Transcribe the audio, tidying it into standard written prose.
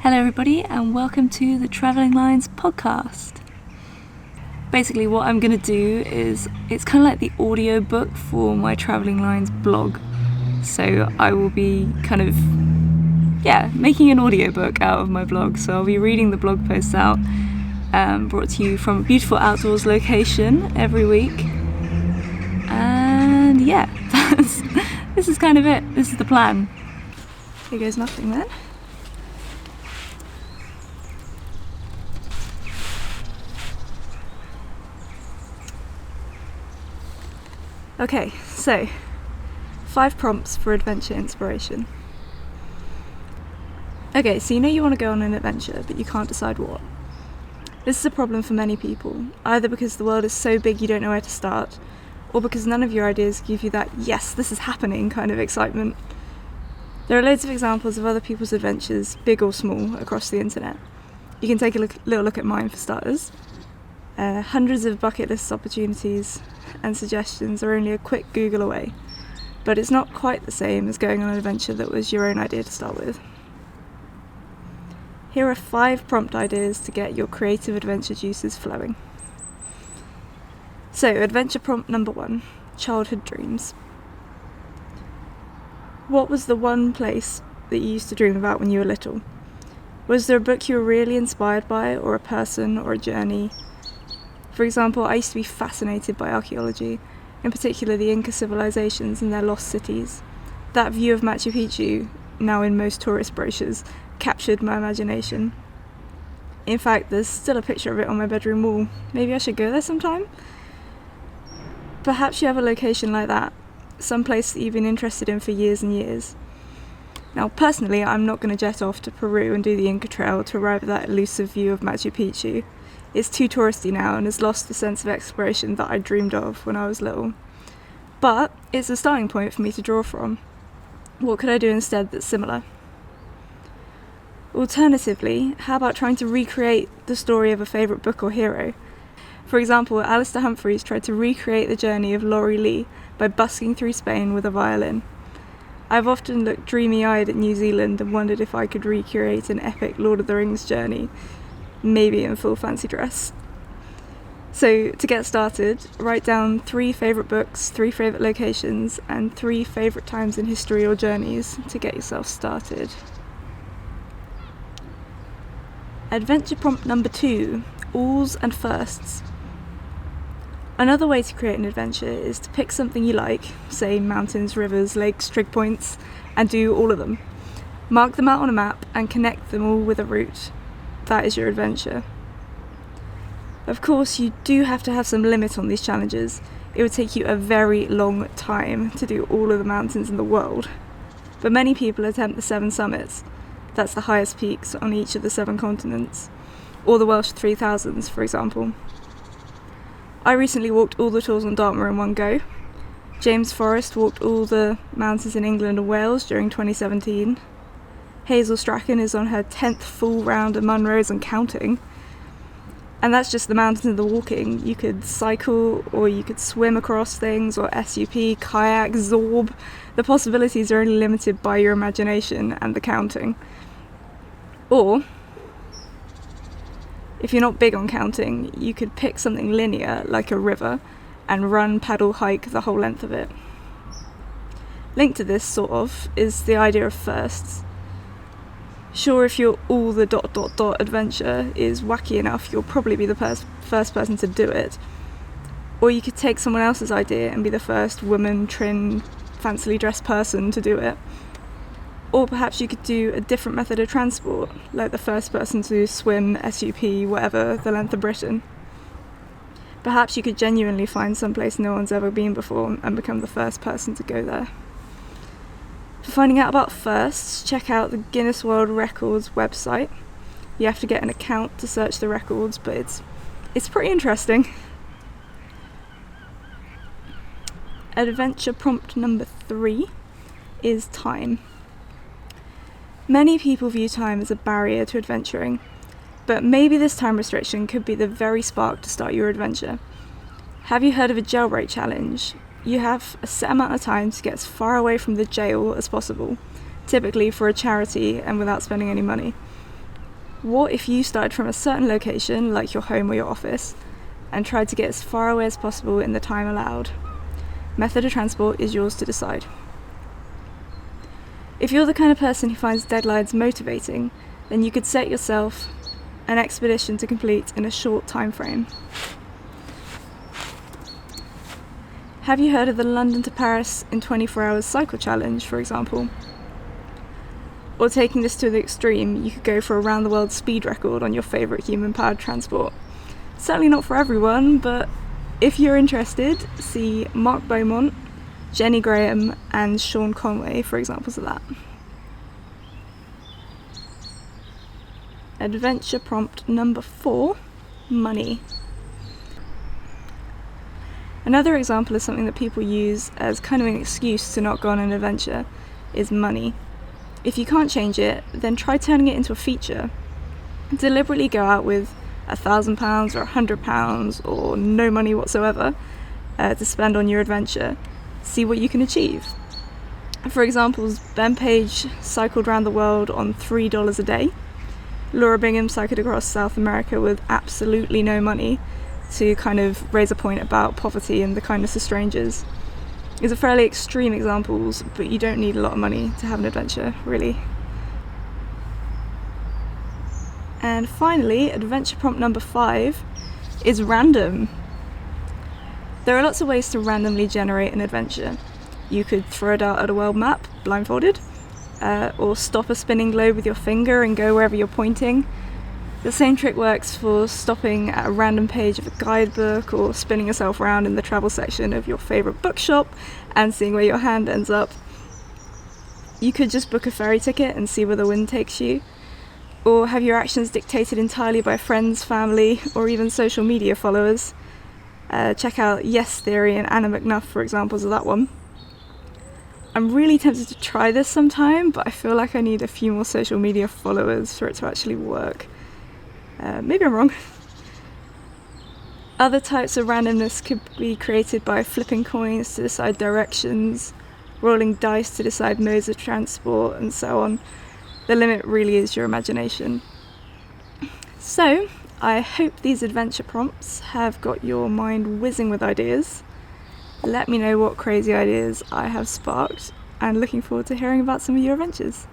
Hello everybody and welcome to the Travelling Lines podcast. Basically what I'm going to do is, it's kind of like the audio book for my Travelling Lines blog. So I will be making an audiobook out of my blog. So I'll be reading the blog posts out, brought to you from a beautiful outdoors location every week. And this is kind of it. This is the plan. Here goes nothing then. Okay, so 5 prompts for adventure inspiration. Okay, so you know you want to go on an adventure, but you can't decide what. This is a problem for many people, either because the world is so big you don't know where to start, or because none of your ideas give you that, yes, this is happening kind of excitement. There are loads of examples of other people's adventures, big or small, across the internet. You can take a little look at mine for starters. Hundreds of bucket list opportunities and suggestions are only a quick Google away, but it's not quite the same as going on an adventure that was your own idea to start with. Here are 5 prompt ideas to get your creative adventure juices flowing. So, adventure prompt number 1, childhood dreams. What was the one place that you used to dream about when you were little? Was there a book you were really inspired by, or a person, or a journey? For example, I used to be fascinated by archaeology, in particular the Inca civilizations and their lost cities. That view of Machu Picchu, now in most tourist brochures, captured my imagination. In fact, there's still a picture of it on my bedroom wall. Maybe I should go there sometime? Perhaps you have a location like that, some place that you've been interested in for years and years. Now, personally, I'm not going to jet off to Peru and do the Inca Trail to arrive at that elusive view of Machu Picchu. It's too touristy now and has lost the sense of exploration that I dreamed of when I was little. But it's a starting point for me to draw from. What could I do instead that's similar? Alternatively, how about trying to recreate the story of a favourite book or hero? For example, Alistair Humphreys tried to recreate the journey of Laurie Lee by busking through Spain with a violin. I've often looked dreamy-eyed at New Zealand and wondered if I could recreate an epic Lord of the Rings journey, maybe in full fancy dress. So, to get started, write down 3 favourite books, 3 favourite locations, and 3 favourite times in history or journeys to get yourself started. Adventure prompt number 2, alls and firsts. Another way to create an adventure is to pick something you like, say mountains, rivers, lakes, trig points, and do all of them. Mark them out on a map and connect them all with a route. That is your adventure. Of course, you do have to have some limit on these challenges. It would take you a very long time to do all of the mountains in the world. But many people attempt the 7 summits. That's the highest peaks on each of the 7 continents. Or the Welsh 3000s, for example. I recently walked all the tours on Dartmoor in one go. James Forrest walked all the mountains in England and Wales during 2017. Hazel Strachan is on her 10th full round of Munros and counting. And that's just the mountains and the walking. You could cycle, or you could swim across things, or SUP, kayak, zorb. The possibilities are only limited by your imagination and the counting. Or, if you're not big on counting, you could pick something linear, like a river, and run, paddle, hike the whole length of it. Linked to this, sort of, is the idea of firsts. Sure, if your all the ... adventure is wacky enough, you'll probably be the first person to do it. Or you could take someone else's idea and be the first woman, trim, fancily dressed person to do it. Or perhaps you could do a different method of transport, like the first person to swim, SUP, whatever, the length of Britain. Perhaps you could genuinely find some place no one's ever been before and become the first person to go there. For finding out about firsts, check out the Guinness World Records website. You have to get an account to search the records, but it's pretty interesting. Adventure prompt number 3 is time. Many people view time as a barrier to adventuring, but maybe this time restriction could be the very spark to start your adventure. Have you heard of a jailbreak challenge? You have a set amount of time to get as far away from the jail as possible, typically for a charity and without spending any money. What if you started from a certain location, like your home or your office, and tried to get as far away as possible in the time allowed? Method of transport is yours to decide. If you're the kind of person who finds deadlines motivating, then you could set yourself an expedition to complete in a short time frame. Have you heard of the London to Paris in 24 hours cycle challenge, for example? Or taking this to the extreme, you could go for a round the world speed record on your favourite human-powered transport. Certainly not for everyone, but if you're interested, see Mark Beaumont, Jenny Graham and Sean Conway for examples of that. Adventure prompt number 4, money. Another example of something that people use as kind of an excuse to not go on an adventure is money. If you can't change it, then try turning it into a feature. Deliberately go out with £1,000 or £100 or no money whatsoever to spend on your adventure. See what you can achieve. For example, Ben Page cycled around the world on $3 a day. Laura Bingham cycled across South America with absolutely no money to kind of raise a point about poverty and the kindness of strangers. These are fairly extreme examples, but you don't need a lot of money to have an adventure, really. And finally, adventure prompt number 5 is random. There are lots of ways to randomly generate an adventure. You could throw it out at a world map, blindfolded, or stop a spinning globe with your finger and go wherever you're pointing. The same trick works for stopping at a random page of a guidebook or spinning yourself around in the travel section of your favourite bookshop and seeing where your hand ends up. You could just book a ferry ticket and see where the wind takes you, or have your actions dictated entirely by friends, family, or even social media followers. Check out Yes Theory and Anna McNuff for examples of that one. I'm really tempted to try this sometime, but I feel like I need a few more social media followers for it to actually work. Maybe I'm wrong. Other types of randomness could be created by flipping coins to decide directions, rolling dice to decide modes of transport, and so on. The limit really is your imagination. So, I hope these adventure prompts have got your mind whizzing with ideas. Let me know what crazy ideas I have sparked, and looking forward to hearing about some of your adventures.